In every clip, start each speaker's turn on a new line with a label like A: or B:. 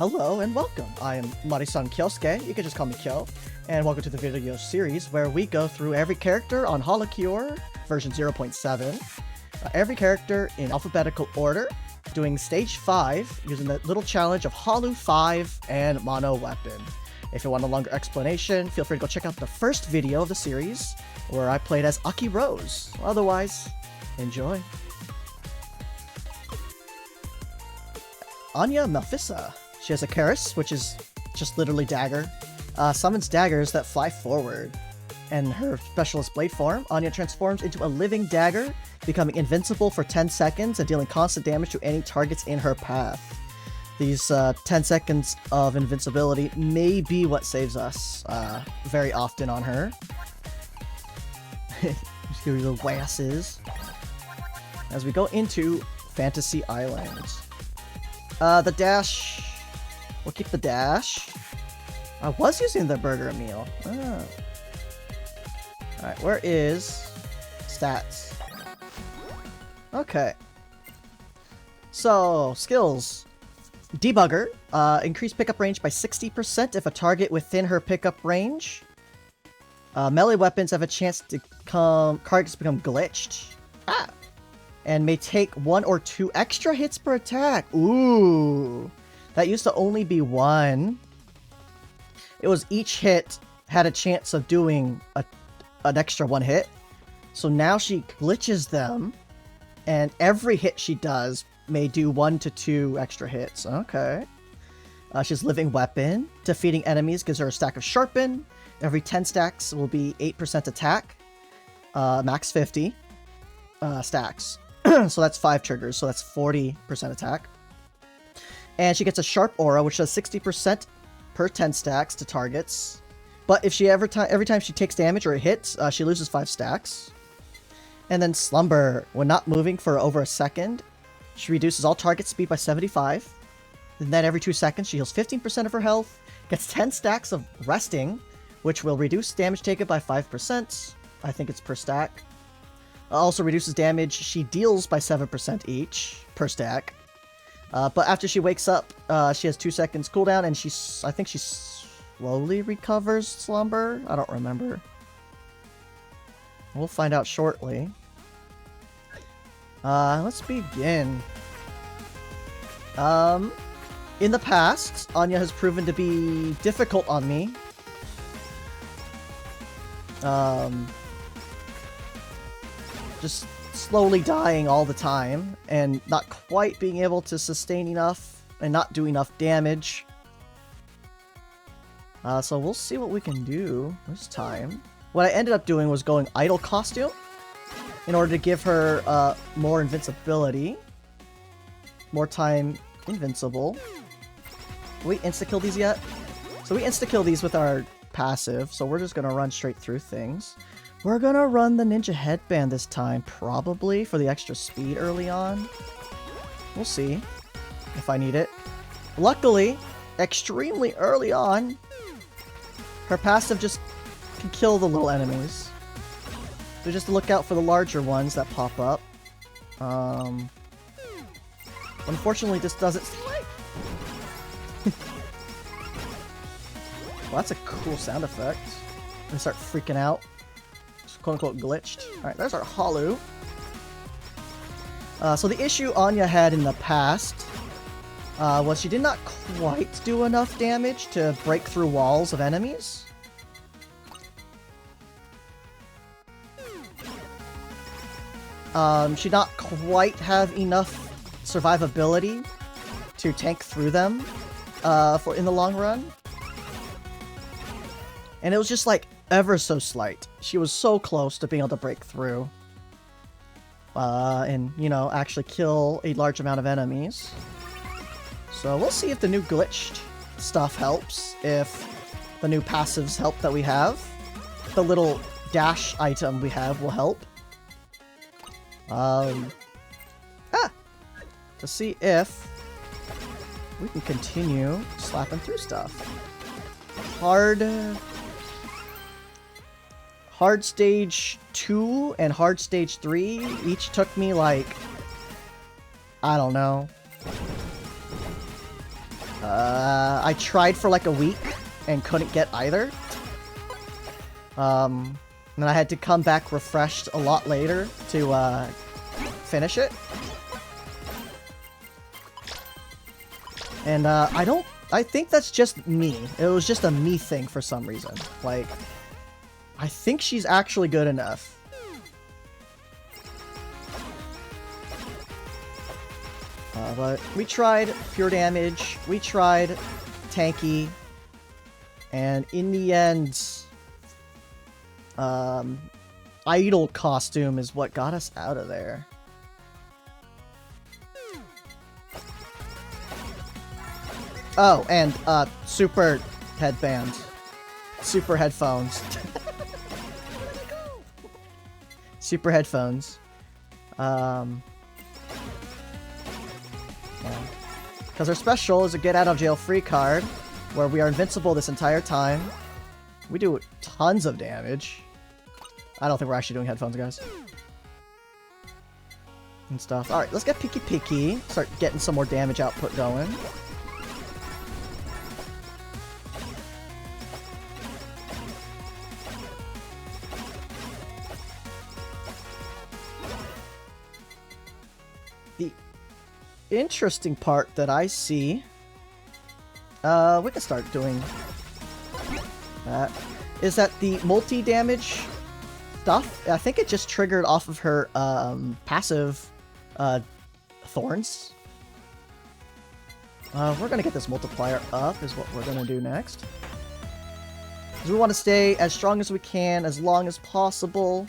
A: Hello and welcome. I am Marisan Kyosuke, you can just call me Kyo, and welcome to the video series where we go through every character on HoloCure version 0.7, every character in alphabetical order, doing stage 5 using the little challenge of Halu 5 and Mono Weapon. If you want a longer explanation, feel free to go check out the first video of the series where I played as Aki Rose. Otherwise, enjoy. Anya Melfissa. She has a Karis, which is just literally dagger. Summons daggers that fly forward. And her specialist blade form, Anya transforms into a living dagger, becoming invincible for 10 seconds and dealing constant damage to any targets in her path. These 10 seconds of invincibility may be what saves us very often on her. Just give you the wasses. As we go into Fantasy Island. The dash... We'll keep the dash. I was using the burger meal. Ah. Alright, where is stats? Okay. So, skills. Debugger. Increase pickup range by 60% if a target within her pickup range. Melee weapons have a chance to targets become glitched. And may take 1 or 2 extra hits per attack. Ooh. That used to only be 1. It was each hit had a chance of doing an extra 1 hit. So now she glitches them. And every hit she does may do 1 to 2 extra hits. Okay. She's living weapon. Defeating enemies gives her a stack of sharpen. Every 10 stacks will be 8% attack. Max 50 stacks. So that's 5 triggers, so that's 40% attack. And she gets a sharp aura, which does 60% per 10 stacks to targets. But if she every time she takes damage or it hits, she loses 5 stacks. And then slumber. When not moving for over a second, she reduces all target speed by 75. And then every 2 seconds, she heals 15% of her health, gets 10 stacks of resting, which will reduce damage taken by 5%. I think it's per stack. Also reduces damage she deals by 7% each per stack. But after she wakes up, she has 2 seconds cooldown, and I think she slowly recovers slumber. I don't remember. We'll find out shortly. Let's begin. In the past, Anya has proven to be difficult on me. Just slowly dying all the time and not quite being able to sustain enough and not do enough damage. So we'll see what we can do this time. What I ended up doing was going idle costume in order to give her more invincibility. More time invincible. Did we insta-kill these yet? So we insta-kill these with our passive, so we're just gonna run straight through things. We're gonna run the ninja headband this time, probably, for the extra speed early on. We'll see if I need it. Luckily, extremely early on, her passive just can kill the little enemies. So just look out for the larger ones that pop up. Unfortunately, this doesn't... Well, that's a cool sound effect. I'm gonna start freaking out. Quote-unquote glitched. Alright, there's our Halu. So the issue Anya had in the past was she did not quite do enough damage to break through walls of enemies. She did not quite have enough survivability to tank through them in the long run. And it was just like ever so slight. She was so close to being able to break through. And, you know, actually kill a large amount of enemies. So we'll see if the new glitched stuff helps. If the new passives help that we have. The little dash item we have will help. To see if we can continue slapping through stuff. Hard stage 2 and hard stage 3 each took me like, I don't know, I tried for like a week and couldn't get either. And then I had to come back refreshed a lot later to finish it. And I think that's just me. It was just a me thing for some reason. Like, I think she's actually good enough. But we tried pure damage, we tried tanky, and in the end, idol costume is what got us out of there. Oh, and super headband, super headphones, super headphones. Because our special is a get out of jail free card, where we are invincible this entire time. We do tons of damage. I don't think we're actually doing headphones, guys. And stuff. Alright, let's get picky. Start getting some more damage output going. The interesting part that I see, we can start doing that, is that the multi-damage stuff, I think it just triggered off of her passive thorns. We're gonna get this multiplier up is what we're gonna do next. Because we want to stay as strong as we can, as long as possible.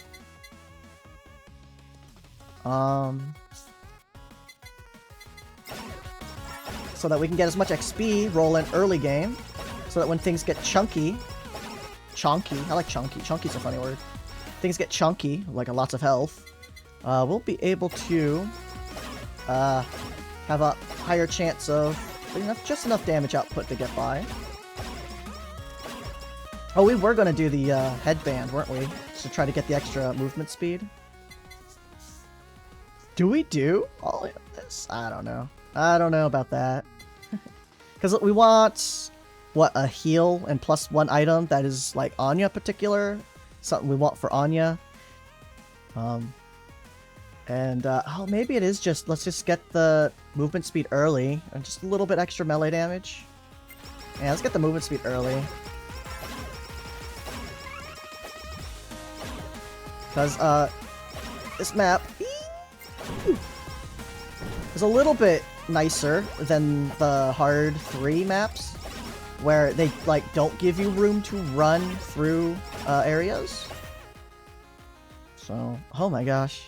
A: So that we can get as much XP roll in early game, so that when things get chunky, I like chunky, chunky's a funny word, things get chunky, like lots of health, we'll be able to have a higher chance of just enough damage output to get by. Oh, we were going to do the headband, weren't we? To try to get the extra movement speed. Do we do all of this? I don't know. I don't know about that. Because we want, what, a heal and +1 item that is, like, Anya particular? Something we want for Anya. Oh, maybe it is just, let's just get the movement speed early, and just a little bit extra melee damage. Yeah, let's get the movement speed early. Because, this map is a little bit nicer than the hard 3 maps, where they like don't give you room to run through areas. So, oh my gosh,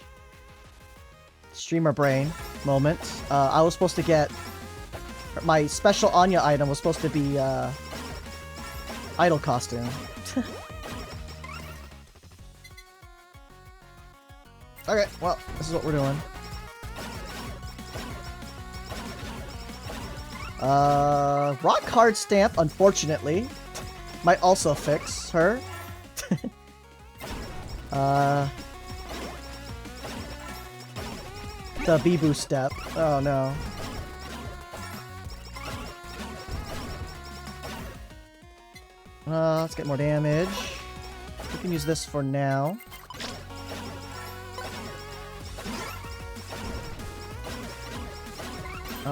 A: streamer brain moment. I was supposed to get my special Anya item was supposed to be idol costume. Okay, well, this is what we're doing. Rock hard stamp, unfortunately, might also fix her. The BIBOO step. Oh no. Let's get more damage. We can use this for now.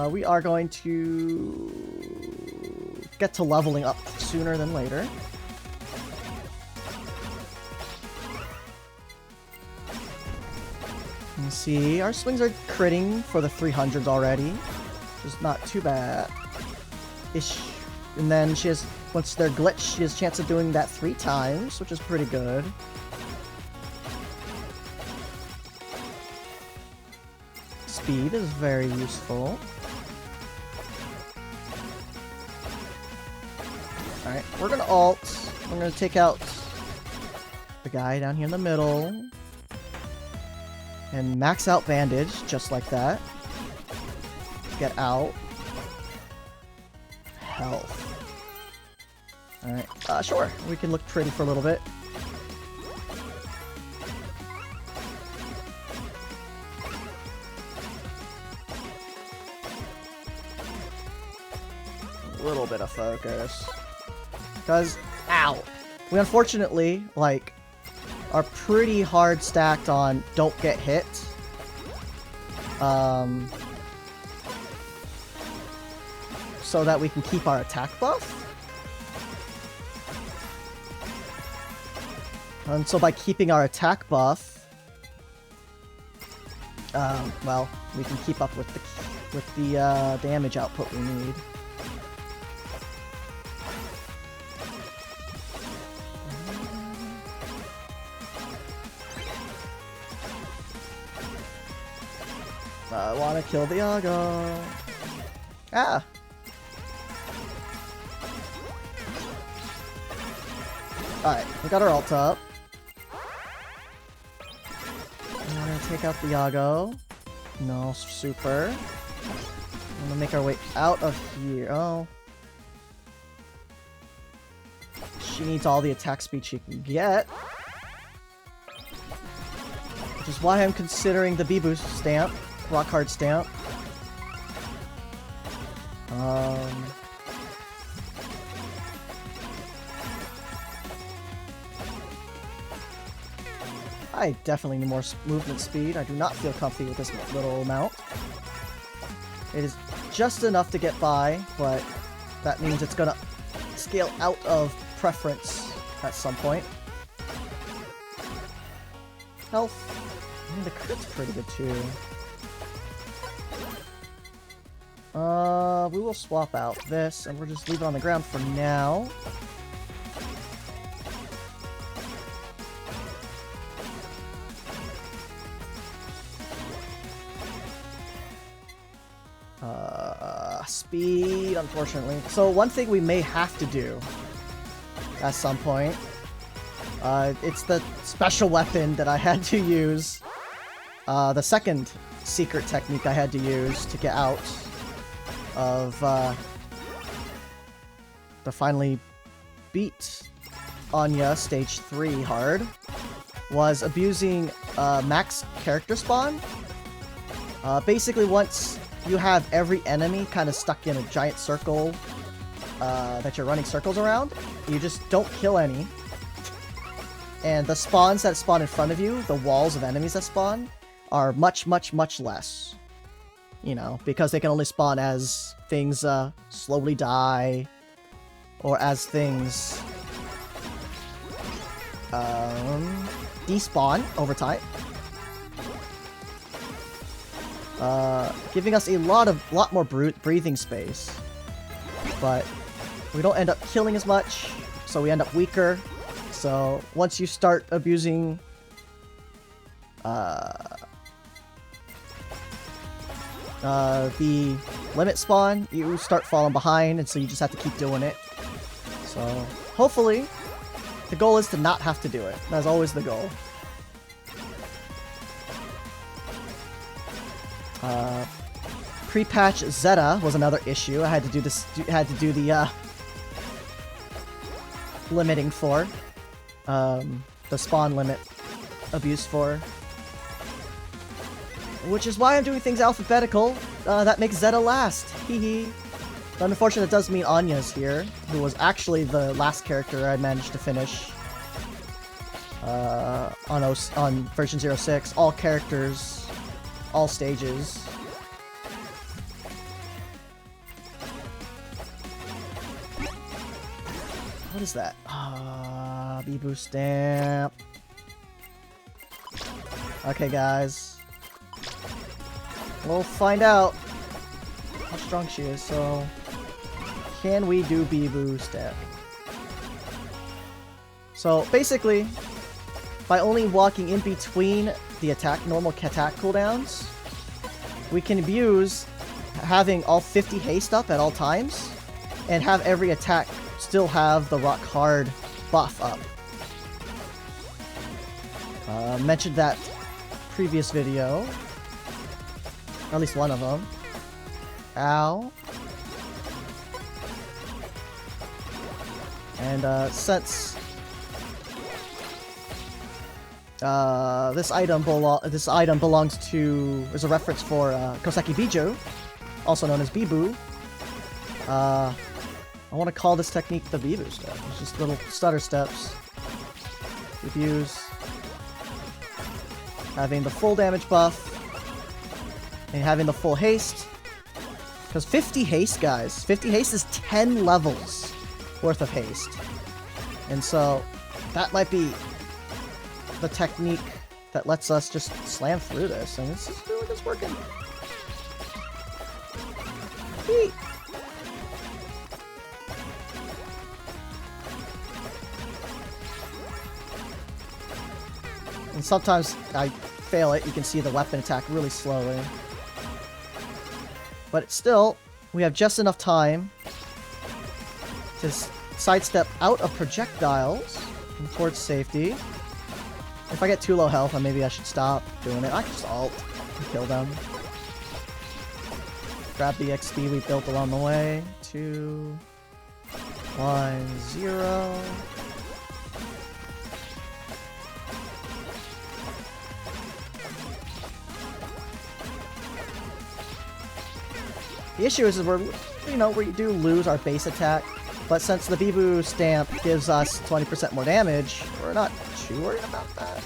A: We are going to get to leveling up sooner than later. You see, our swings are critting for the 300s already, which is not too bad. Ish. And then she has, once they're glitched, she has a chance of doing that 3 times, which is pretty good. Speed is very useful. Alright, we're gonna ult. We're gonna take out the guy down here in the middle. And max out bandage, just like that. Get out. Health. Alright, sure. We can look pretty for a little bit. little bit of focus. Because, ow! We unfortunately, like, are pretty hard stacked on don't get hit. So that we can keep our attack buff. And so by keeping our attack buff, well, we can keep up with the damage output we need. I want to kill the Yago. Ah! Alright, we got our ult up. I'm gonna take out the Yago. No, super. I'm gonna make our way out of here. Oh. She needs all the attack speed she can get. Which is why I'm considering the BIBOO stamp. Rock hard stamp. I definitely need more movement speed. I do not feel comfy with this little amount. It is just enough to get by, but that means it's gonna scale out of preference at some point. Health. I mean, the crit's pretty good too. We will swap out this, and we'll just leave it on the ground for now. Speed, unfortunately. So one thing we may have to do at some point, it's the special weapon that I had to use. The second secret technique I had to use to get out of, to finally beat Anya stage 3 hard, was abusing max character spawn. Basically, once you have every enemy kind of stuck in a giant circle that you're running circles around, you just don't kill any. And the spawns that spawn in front of you, the walls of enemies that spawn, are much, much, much less. You know, because they can only spawn as things slowly die, or as things despawn over time. Giving us a lot more breathing space, but we don't end up killing as much, so we end up weaker. So once you start abusing the limit spawn, you start falling behind, and so you just have to keep doing it. So hopefully the goal is to not have to do it. That's always the goal. Pre-patch Zeta was another issue. I had to do this. Had to do the limiting for the spawn limit abuse for, which is why I'm doing things alphabetical. That makes Zeta last. Hee. But unfortunately, it does mean Anya's here, who was actually the last character I managed to finish on version 06. All characters, all stages. What is that? BIBOO stamp. Okay, guys. We'll find out how strong she is, so can we do BIBOO step? So basically, by only walking in between the normal attack cooldowns, we can abuse having all 50 haste up at all times, and have every attack still have the rock hard buff up. Mentioned that previous video. At least one of them. Ow. And since this item belongs to, is a reference for Koseki Bijou, also known as BIBOO. I want to call this technique the BIBOO step. It's just little stutter steps. Reviews. Having the full damage buff. And having the full haste. Because 50 haste, guys. 50 haste is 10 levels worth of haste. And so, that might be the technique that lets us just slam through this. And it's just feeling like it's working. Eek. And sometimes I fail it. You can see the weapon attack really slowly. But still, we have just enough time to sidestep out of projectiles and towards safety. If I get too low health, then maybe I should stop doing it. I can just ult and kill them. Grab the XP we built along the way. 2, 1, 0. The issue is we do lose our base attack, but since the BIBOO stamp gives us 20% more damage, we're not too worried about that.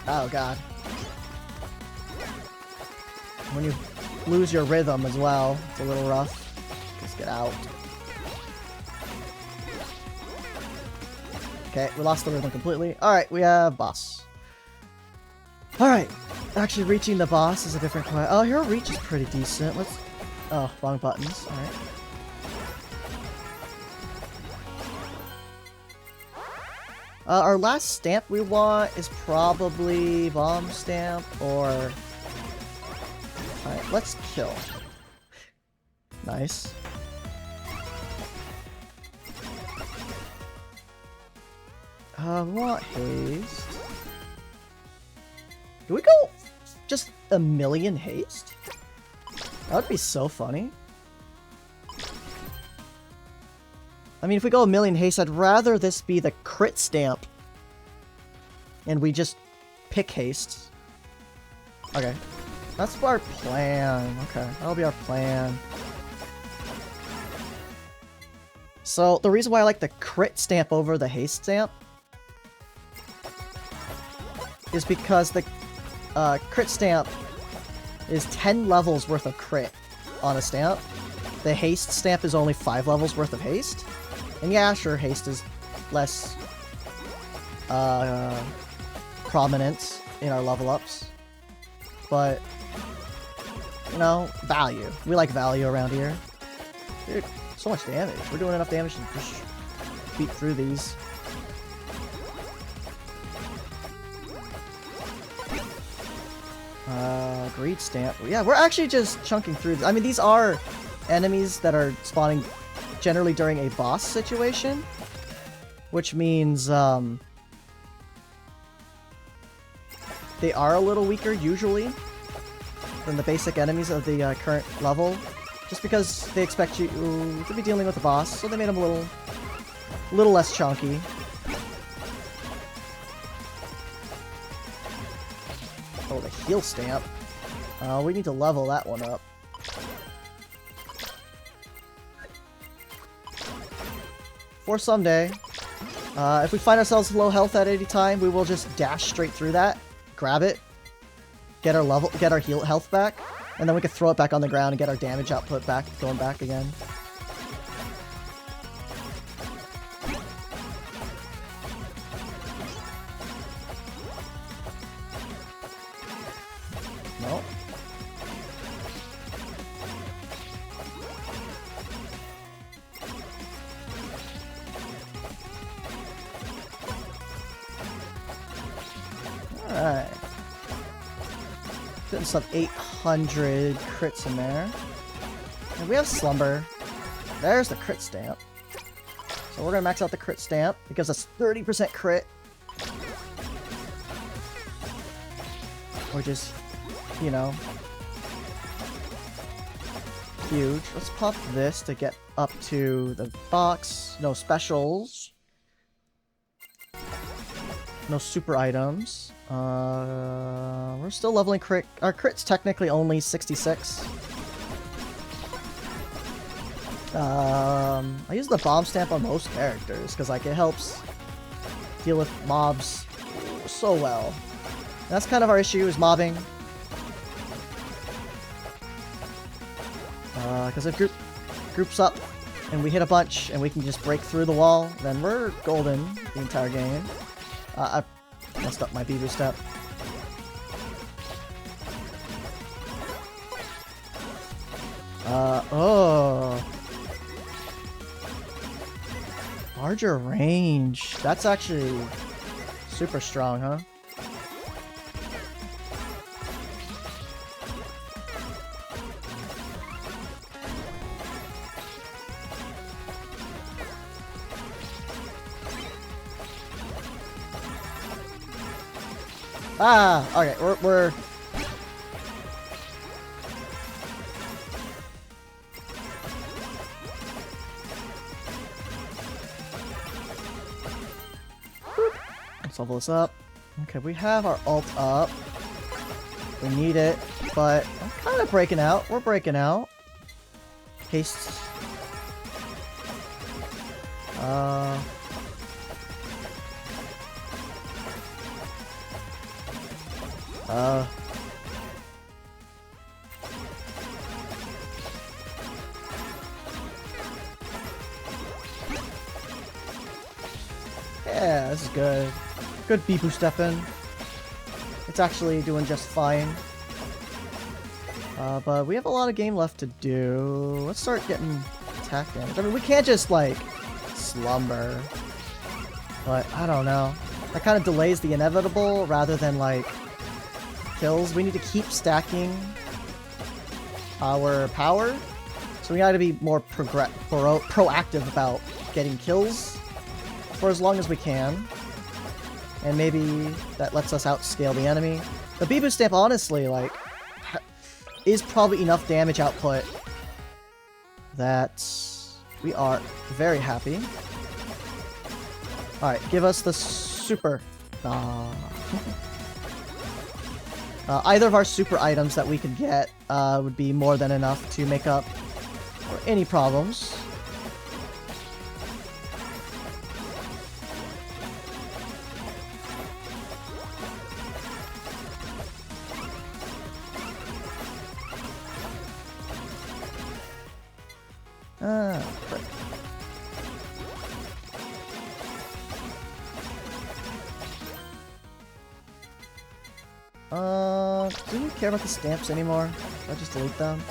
A: Oh god. When you lose your rhythm as well, it's a little rough. Just get out. Okay, we lost the rhythm completely. Alright, we have boss. Alright, actually reaching the boss is a different quest. Oh, hero reach is pretty decent. Let's... Oh, wrong buttons. Alright. Our last stamp we want is probably bomb stamp or... Alright, let's kill. Nice. What haste? Do we go just a million haste? That would be so funny. I mean, if we go a million haste, I'd rather this be the crit stamp. And we just pick haste. Okay. That's our plan. Okay, that'll be our plan. So, the reason why I like the crit stamp over the haste stamp is because the crit stamp is 10 levels worth of crit on a stamp. The haste stamp is only 5 levels worth of haste. And yeah, sure, haste is less prominent in our level ups. But, you know, value. We like value around here. Dude, so much damage. We're doing enough damage to just beat through these. Greed stamp. Yeah, we're actually just chunking through. I mean, these are enemies that are spawning generally during a boss situation, which means they are a little weaker usually than the basic enemies of the current level, just because they expect you to be dealing with the boss, so they made them a little less chunky. Oh, the heal stamp. We need to level that one up. For someday. If we find ourselves low health at any time, we will just dash straight through that, grab it, get our heal health back, and then we can throw it back on the ground and get our damage output back, going back again. Nope. Alright. Getting some 800 crits in there. And we have Slumber. There's the crit stamp. So we're gonna max out the crit stamp. It gives us 30% crit. Or just, you know, huge. Let's pop this to get up to the box. No specials. No super items. We're still leveling crit. Our crit's technically only 66. I use the bomb stamp on most characters because like it helps deal with mobs so well. That's kind of our issue, is mobbing. Because if groups up and we hit a bunch and we can just break through the wall, then we're golden the entire game. I messed up my BIBOO step. Oh. Larger range. That's actually super strong, huh? Ah, okay, we're let's level this up. Okay, we have our ult up. We need it, but I'm kind of breaking out. We're breaking out. Haste. Yeah, this is good. Good BIBOO stepping. It's actually doing just fine. But we have a lot of game left to do. Let's start getting attack damage. I mean, we can't just, like, slumber. But, I don't know. That kind of delays the inevitable rather than, like, kills. We need to keep stacking our power. So we gotta be more proactive about getting kills for as long as we can. And maybe that lets us outscale the enemy. The BIBOO stamp, honestly, like, is probably enough damage output that we are very happy. Alright, give us the super. Either of our super items that we could get would be more than enough to make up for any problems. Frick. Do we care about the stamps anymore? Should I just delete them?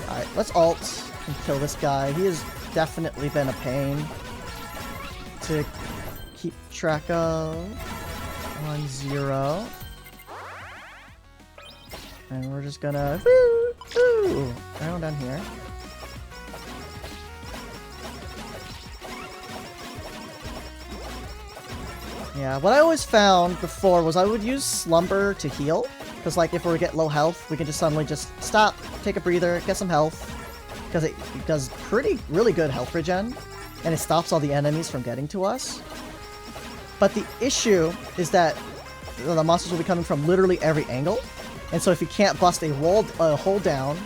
A: Alright, let's ult and kill this guy. He has definitely been a pain to keep track of. 1-0. And we're just gonna around down here. Yeah, what I always found before was I would use Slumber to heal. Because, like, if we get low health, we can just suddenly just stop, take a breather, get some health. Because it does really good health regen. And it stops all the enemies from getting to us. But the issue is that the monsters will be coming from literally every angle. And so if you can't bust a hold down,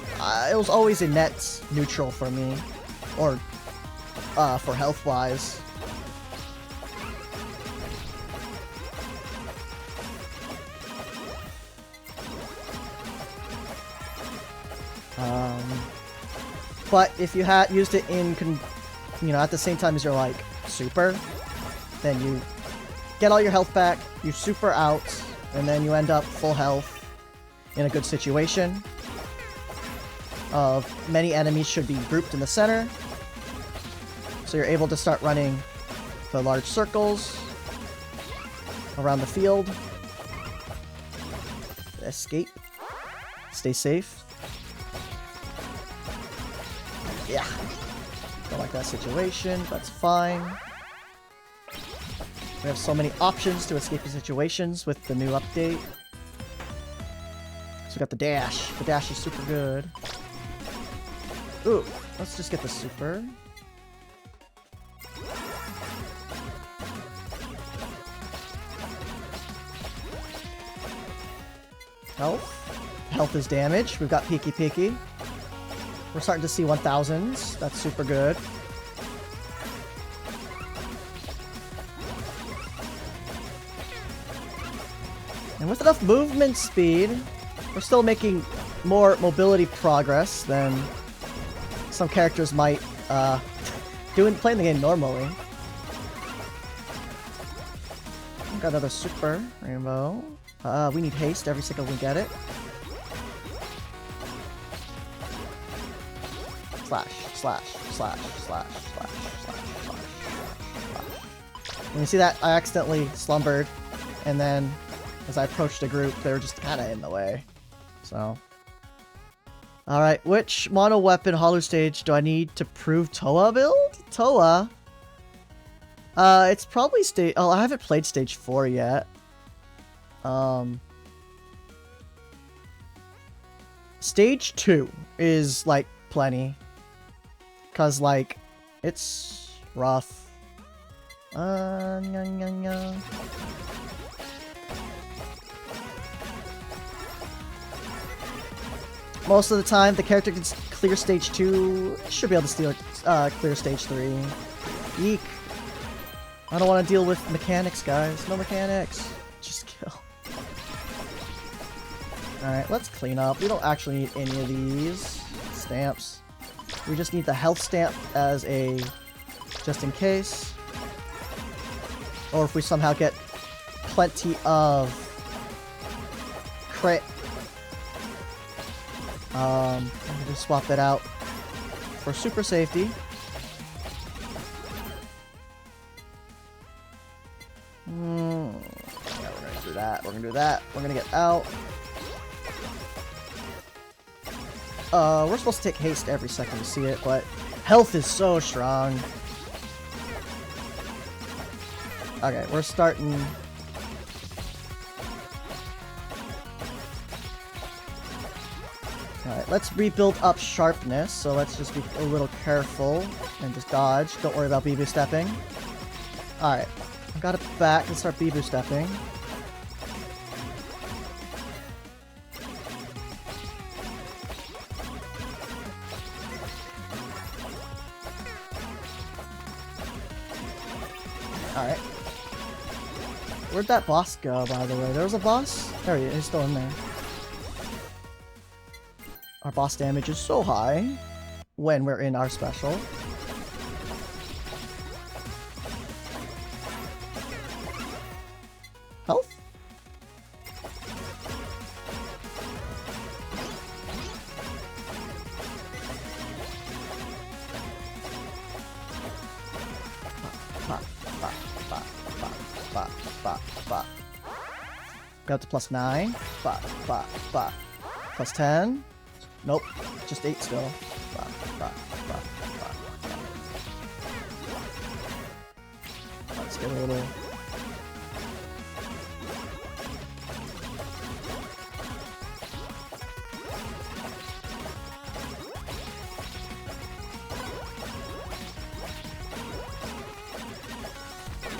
A: it was always a net neutral for me. Or, for health-wise. But if you had used it in, at the same time as your, like, super, then you get all your health back, you super out, and then you end up full health in a good situation. Many enemies should be grouped in the center, so you're able to start running the large circles around the field. Escape. Stay safe. Yeah. Don't like that situation. That's fine. We have so many options to escape the situations with the new update. So we got the dash. The dash is super good. Ooh, let's just get the super. Health. Health is damage. We've got Peeky Peeky. We're starting to see 1000s. That's super good. And with enough movement speed, we're still making more mobility progress than some characters might playing the game normally. Got another super rainbow. We need haste every single we get it. Slash, slash, slash, slash, slash, slash, slash, slash. And you see that I accidentally slumbered, and then as I approached the group, they were just kind of in the way. So, all right, which mono weapon Halu stage do I need to prove Toa build? Toa. It's probably stage. Oh, I haven't played stage 4 yet. Stage 2 is like plenty. Cause like, it's rough. Most of the time, the character can clear stage 2. Should be able to clear stage 3. Eek. I don't want to deal with mechanics, guys. No mechanics. Just kill. Alright, let's clean up. We don't actually need any of these stamps. We just need the health stamp as a just in case. Or if we somehow get plenty of crit. I'm gonna just swap that out for super safety. Yeah, we're gonna do that. We're gonna do that. We're gonna get out. We're supposed to take haste every second to see it, but health is so strong. Okay, we're starting. Alright, let's rebuild up sharpness, so let's just be a little careful and just dodge. Don't worry about BIBOO stepping. Alright, I got it back. Let's start BIBOO stepping. Alright. Where'd that boss go, by the way? There was a boss? There he is. He's still in there. Our boss damage is so high when we're in our special. Health? Got to plus 9. Plus 10. Nope, just 8 still. Let's get a little.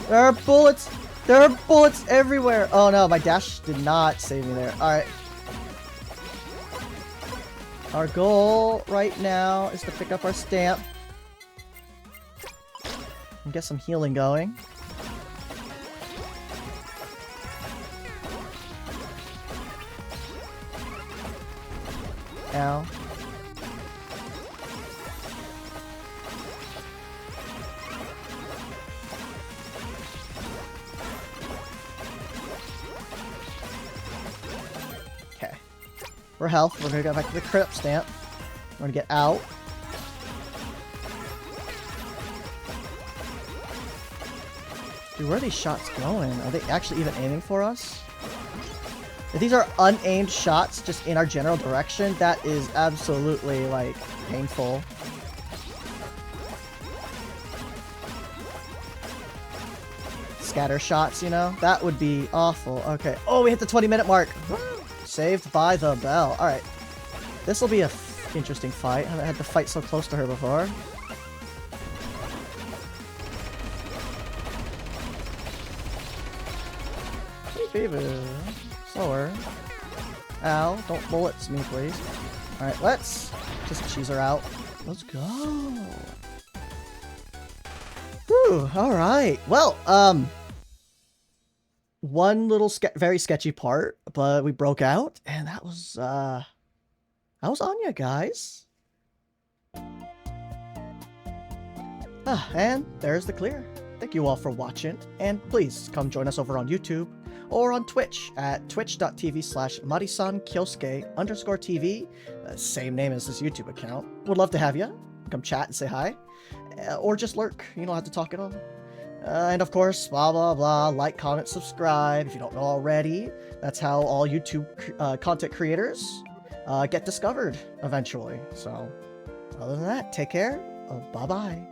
A: There are bullets! There are bullets everywhere! Oh no, my dash did not save me there. Alright. Our goal right now is to pick up our stamp. And get some healing going. Ow. For health, we're gonna go back to the crit up stamp. We're gonna get out. Dude, where are these shots going? Are they actually even aiming for us? If these are unaimed shots just in our general direction, that is absolutely, like, painful. Scatter shots, you know? That would be awful. Okay. Oh, we hit the 20-minute mark. Saved by the bell. Alright. This will be a interesting fight. I haven't had to fight so close to her before. Hey, BIBOO. Slower. Ow. Don't bullets me, please. Alright, let's just cheese her out. Let's go. Whew, alright. Well, one little very sketchy part, but we broke out, and that was Anya, guys. And there's the clear. Thank you all for watching, and please come join us over on YouTube or on Twitch at twitch.tv/marisankyosuke_TV. Same name as this YouTube account. Would love to have you. Come chat and say hi. Or just lurk. You don't have to talk at all. And of course, blah, blah, blah. Like, comment, subscribe if you don't know already. That's how all YouTube content creators get discovered eventually. So, other than that, take care. Bye-bye.